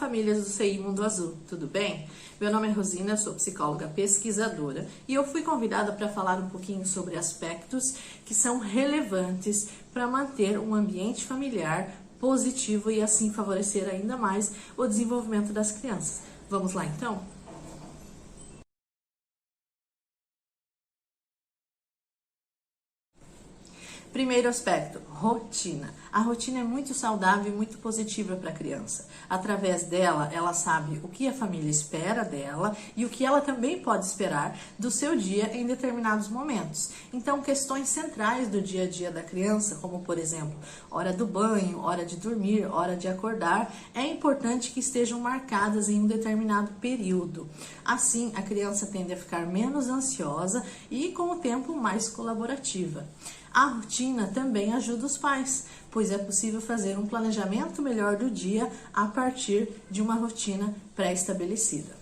famílias do CI Mundo Azul, tudo bem? Meu nome é Rosina, sou psicóloga pesquisadora e eu fui convidada para falar um pouquinho sobre aspectos que são relevantes para manter um ambiente familiar positivo e assim favorecer ainda mais o desenvolvimento das crianças. Vamos lá então? Primeiro aspecto, rotina. A rotina é muito saudável e muito positiva para a criança. Através dela, ela sabe o que a família espera dela e o que ela também pode esperar do seu dia em determinados momentos. Então, questões centrais do dia a dia da criança, como por exemplo, hora do banho, hora de dormir, hora de acordar, é importante que estejam marcadas em um determinado período. Assim, a criança tende a ficar menos ansiosa e, com o tempo, mais colaborativa. A rotina também ajuda os pais, pois é possível fazer um planejamento melhor do dia a partir de uma rotina pré-estabelecida.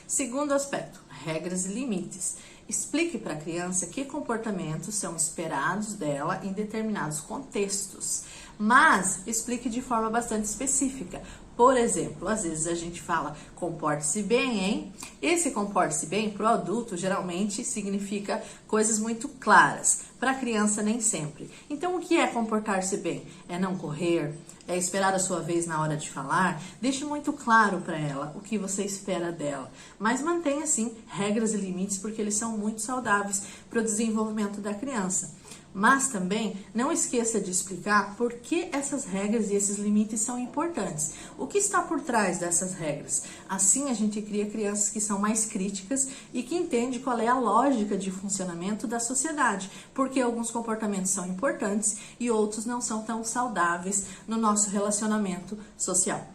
Segundo aspecto, regras e limites. Explique para a criança que comportamentos são esperados dela em determinados contextos, mas explique de forma bastante específica. Por exemplo, às vezes a gente fala comporte-se bem, hein? Esse comporte-se bem para o adulto geralmente significa coisas muito claras, para a criança nem sempre. Então, o que é comportar-se bem? É não correr? É esperar a sua vez na hora de falar? Deixe muito claro para ela o que você espera dela. Mas mantenha, sim, regras e limites, porque eles são muito saudáveis para o desenvolvimento da criança. Mas também não esqueça de explicar por que essas regras e esses limites são importantes. O que está por trás dessas regras? Assim a gente cria crianças que são mais críticas e que entendem qual é a lógica de funcionamento da sociedade, porque alguns comportamentos são importantes e outros não são tão saudáveis no nosso relacionamento social.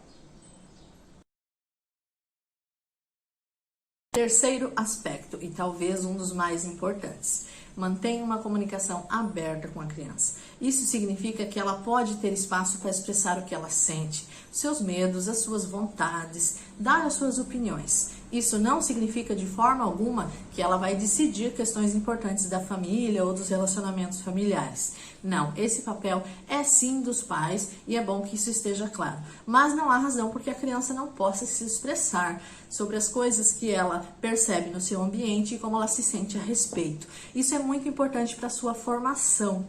Terceiro aspecto, e talvez um dos mais importantes, mantenha uma comunicação aberta com a criança. Isso significa que ela pode ter espaço para expressar o que ela sente, seus medos, as suas vontades, dar as suas opiniões. Isso não significa de forma alguma que ela vai decidir questões importantes da família ou dos relacionamentos familiares. Não, esse papel é sim dos pais e é bom que isso esteja claro. Mas não há razão porque a criança não possa se expressar sobre as coisas que ela percebe no seu ambiente e como ela se sente a respeito. Isso é muito importante para a sua formação.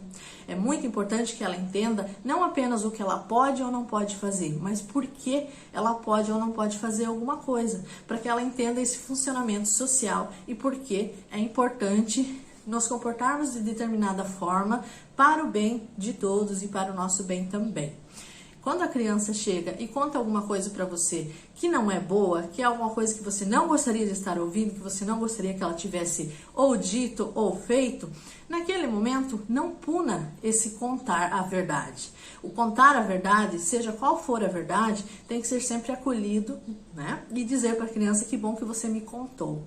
É muito importante que ela entenda não apenas o que ela pode ou não pode fazer, mas por que ela pode ou não pode fazer alguma coisa, para que ela entenda esse funcionamento social e por que é importante nos comportarmos de determinada forma para o bem de todos e para o nosso bem também. Quando a criança chega e conta alguma coisa para você que não é boa, que é alguma coisa que você não gostaria de estar ouvindo, que você não gostaria que ela tivesse ou dito ou feito, naquele momento não puna esse contar a verdade. O contar a verdade, seja qual for a verdade, tem que ser sempre acolhido, né? E dizer para a criança que bom que você me contou.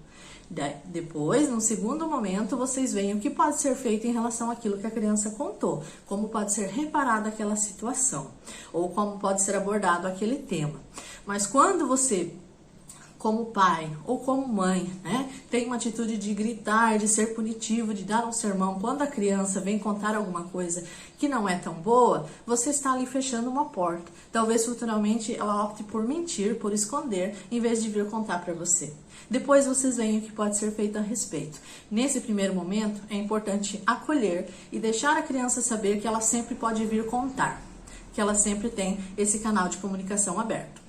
Depois, num segundo momento, vocês veem o que pode ser feito em relação àquilo que a criança contou, como pode ser reparada aquela situação, ou como pode ser abordado aquele tema. Mas quando você, como pai ou como mãe, né, tem uma atitude de gritar, de ser punitivo, de dar um sermão, quando a criança vem contar alguma coisa que não é tão boa, você está ali fechando uma porta. Talvez futuramente ela opte por mentir, por esconder, em vez de vir contar para você. Depois vocês veem o que pode ser feito a respeito. Nesse primeiro momento, é importante acolher e deixar a criança saber que ela sempre pode vir contar, que ela sempre tem esse canal de comunicação aberto.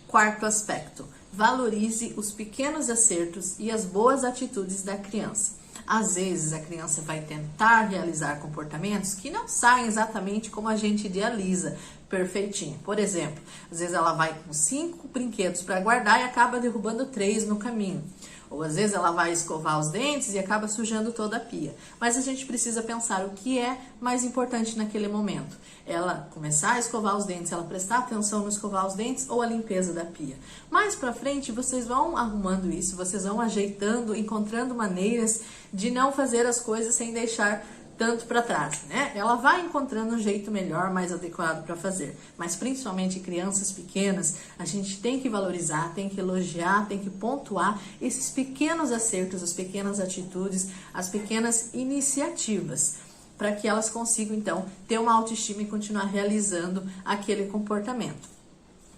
Quarto aspecto, valorize os pequenos acertos e as boas atitudes da criança. Às vezes a criança vai tentar realizar comportamentos que não saem exatamente como a gente idealiza, perfeitinho. Por exemplo, às vezes ela vai com 5 brinquedos para guardar e acaba derrubando 3 no caminho. Ou às vezes ela vai escovar os dentes e acaba sujando toda a pia. Mas a gente precisa pensar o que é mais importante naquele momento. Ela começar a escovar os dentes, ela prestar atenção no escovar os dentes ou a limpeza da pia. Mais pra frente vocês vão arrumando isso, vocês vão ajeitando, encontrando maneiras de não fazer as coisas sem deixar tanto para trás, né? Ela vai encontrando um jeito melhor, mais adequado para fazer. Mas principalmente crianças pequenas, a gente tem que valorizar, tem que elogiar, tem que pontuar esses pequenos acertos, as pequenas atitudes, as pequenas iniciativas, para que elas consigam, então, ter uma autoestima e continuar realizando aquele comportamento.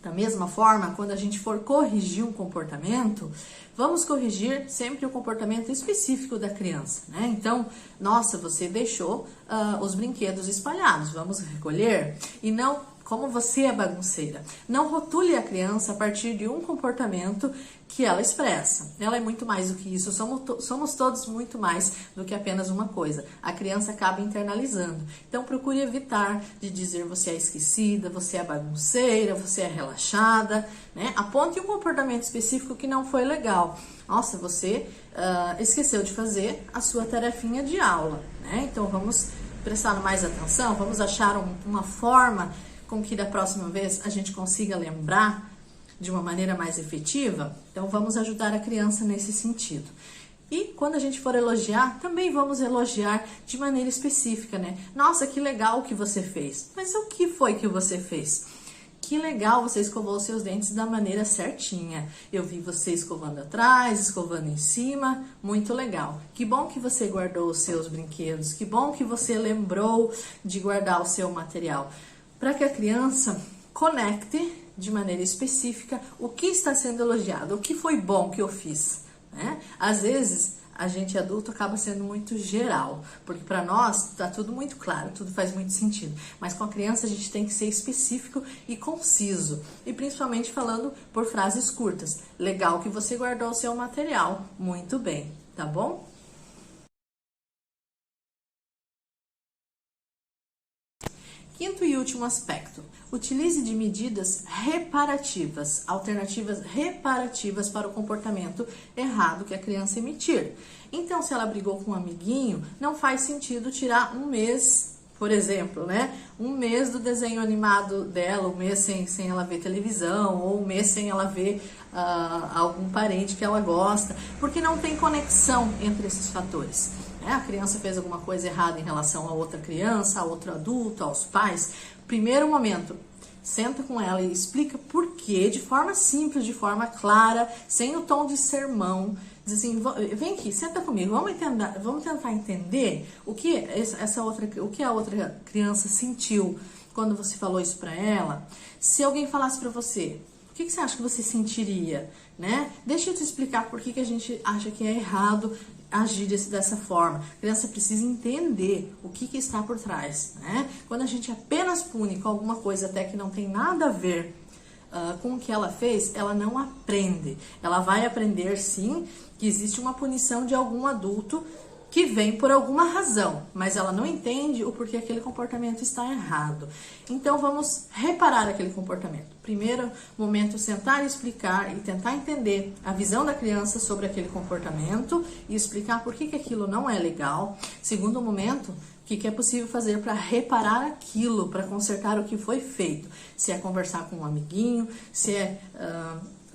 Da mesma forma, quando a gente for corrigir um comportamento, vamos corrigir sempre o comportamento específico da criança, né? Então, nossa, você deixou os brinquedos espalhados, vamos recolher? E não, como você é bagunceira. Não rotule a criança a partir de um comportamento que ela expressa. Ela é muito mais do que isso, somos todos muito mais do que apenas uma coisa. A criança acaba internalizando. Então, procure evitar de dizer você é esquecida, você é bagunceira, você é relaxada, né? Aponte um comportamento específico que não foi legal. Nossa, você esqueceu de fazer a sua tarefinha de aula, né? Então, vamos prestar mais atenção, vamos achar uma forma com que da próxima vez a gente consiga lembrar de uma maneira mais efetiva. Então, vamos ajudar a criança nesse sentido. E quando a gente for elogiar, também vamos elogiar de maneira específica, né? Nossa, que legal que você fez. Mas o que foi que você fez? Que legal, você escovou os seus dentes da maneira certinha. Eu vi você escovando atrás, escovando em cima, muito legal. Que bom que você guardou os seus brinquedos, que bom que você lembrou de guardar o seu material. Para que a criança conecte de maneira específica o que está sendo elogiado, o que foi bom que eu fiz, né? Às vezes, a gente adulto acaba sendo muito geral, porque para nós está tudo muito claro, tudo faz muito sentido. Mas com a criança a gente tem que ser específico e conciso, e principalmente falando por frases curtas. Legal que você guardou o seu material, muito bem, tá bom? Quinto e último aspecto, utilize de medidas reparativas, alternativas reparativas para o comportamento errado que a criança emitir. Então, se ela brigou com um amiguinho, não faz sentido tirar um mês, por exemplo, né? Um mês do desenho animado dela, um mês sem ela ver televisão, ou um mês sem ela ver algum parente que ela gosta, porque não tem conexão entre esses fatores. A criança fez alguma coisa errada em relação a outra criança, a outro adulto, aos pais. Primeiro momento, senta com ela e explica por quê, de forma simples, de forma clara, sem o tom de sermão. Diz assim, vem aqui, senta comigo, vamos tentar entender o que a outra criança sentiu quando você falou isso para ela. Se alguém falasse para você, o que você acha que você sentiria, né? Deixa eu te explicar por que a gente acha que é errado agir dessa forma. A criança precisa entender o que está por trás, né? Quando a gente apenas pune com alguma coisa até que não tem nada a ver com o que ela fez, ela não aprende. Ela vai aprender, sim, que existe uma punição de algum adulto que vem por alguma razão, mas ela não entende o porquê aquele comportamento está errado. Então, vamos reparar aquele comportamento. Primeiro momento, sentar e explicar e tentar entender a visão da criança sobre aquele comportamento e explicar por que aquilo não é legal. Segundo momento, o que é possível fazer para reparar aquilo, para consertar o que foi feito. Se é conversar com um amiguinho, se é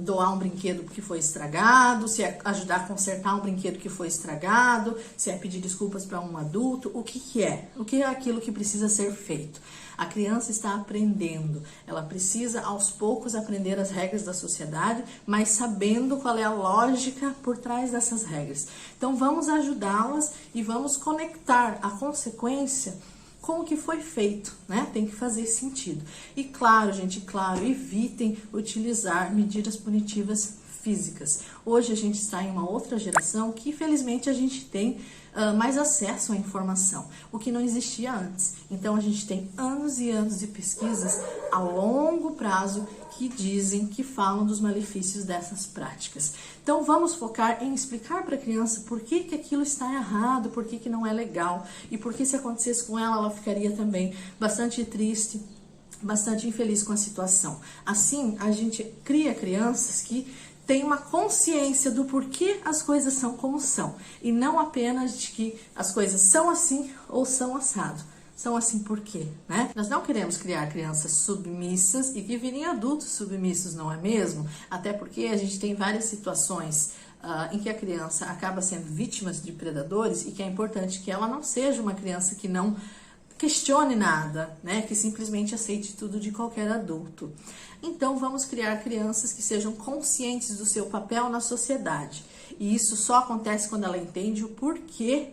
doar um brinquedo que foi estragado, se é ajudar a consertar um brinquedo que foi estragado, se é pedir desculpas para um adulto, o que é? O que é aquilo que precisa ser feito? A criança está aprendendo, ela precisa aos poucos aprender as regras da sociedade, mas sabendo qual é a lógica por trás dessas regras. Então vamos ajudá-las e vamos conectar a consequência com o que foi feito, né? Tem que fazer sentido. E claro, gente, evitem utilizar medidas punitivas físicas. Hoje a gente está em uma outra geração que, infelizmente, a gente tem mais acesso à informação, o que não existia antes. Então, a gente tem anos e anos de pesquisas a longo prazo que falam dos malefícios dessas práticas. Então, vamos focar em explicar para a criança por que aquilo está errado, por que não é legal, e por que se acontecesse com ela, ela ficaria também bastante triste, bastante infeliz com a situação. Assim, a gente cria crianças que têm uma consciência do porquê as coisas são como são, e não apenas de que as coisas são assim ou são assado. São assim por quê, né? Nós não queremos criar crianças submissas e que virem adultos submissos, não é mesmo? Até porque a gente tem várias situações em que a criança acaba sendo vítima de predadores e que é importante que ela não seja uma criança que não questione nada, né? Que simplesmente aceite tudo de qualquer adulto. Então, vamos criar crianças que sejam conscientes do seu papel na sociedade. E isso só acontece quando ela entende o porquê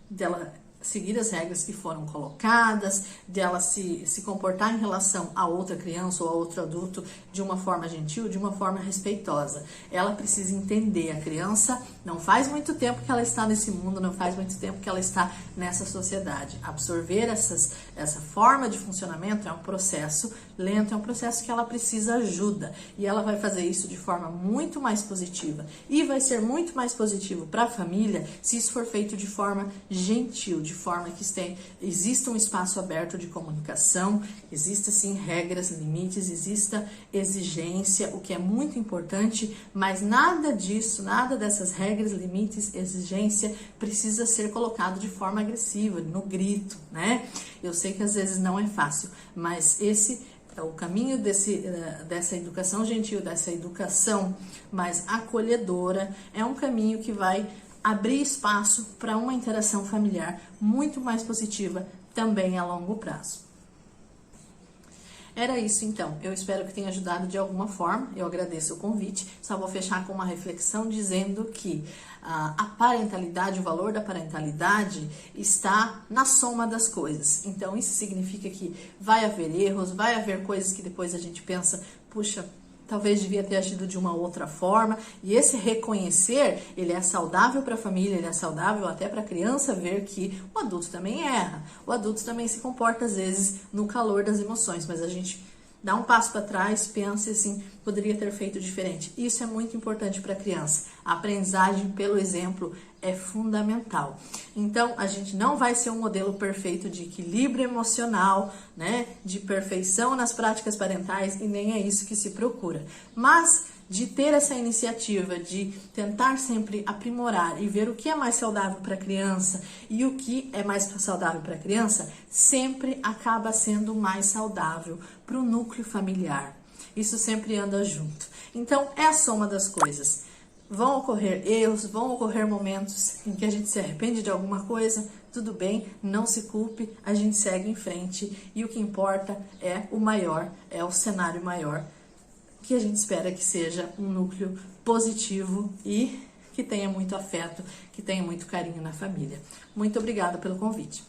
dela seguir as regras que foram colocadas, dela se comportar em relação a outra criança ou a outro adulto de uma forma gentil, de uma forma respeitosa. Ela precisa entender, a criança não faz muito tempo que ela está nesse mundo, não faz muito tempo que ela está nessa sociedade. Absorver essa forma de funcionamento é um processo lento, é um processo que ela precisa ajuda, e ela vai fazer isso de forma muito mais positiva, e vai ser muito mais positivo para a família se isso for feito de forma gentil, de forma que exista um espaço aberto de comunicação, exista sim regras, limites, exista exigência, o que é muito importante, mas nada disso, nada dessas regras, limites, exigência precisa ser colocado de forma agressiva, no grito, né? Eu sei que às vezes não é fácil, mas esse é o caminho dessa educação gentil, dessa educação mais acolhedora, é um caminho que vai abrir espaço para uma interação familiar muito mais positiva também a longo prazo. Era isso então, eu espero que tenha ajudado de alguma forma, eu agradeço o convite, só vou fechar com uma reflexão dizendo que a parentalidade, o valor da parentalidade está na soma das coisas. Então isso significa que vai haver erros, vai haver coisas que depois a gente pensa, puxa, talvez devia ter agido de uma outra forma, e esse reconhecer, ele é saudável para a família, ele é saudável até para a criança ver que o adulto também erra, o adulto também se comporta às vezes no calor das emoções, mas a gente dá um passo para trás, pensa assim, poderia ter feito diferente. Isso é muito importante para a criança. A aprendizagem pelo exemplo é fundamental. Então, a gente não vai ser um modelo perfeito de equilíbrio emocional, né, de perfeição nas práticas parentais, e nem é isso que se procura. Mas de ter essa iniciativa, de tentar sempre aprimorar e ver o que é mais saudável para a criança e o que é mais saudável para a criança, sempre acaba sendo mais saudável para o núcleo familiar. Isso sempre anda junto. Então, é a soma das coisas. Vão ocorrer erros, vão ocorrer momentos em que a gente se arrepende de alguma coisa, tudo bem, não se culpe, a gente segue em frente e o que importa é o maior, é o cenário maior, que a gente espera que seja um núcleo positivo e que tenha muito afeto, que tenha muito carinho na família. Muito obrigada pelo convite.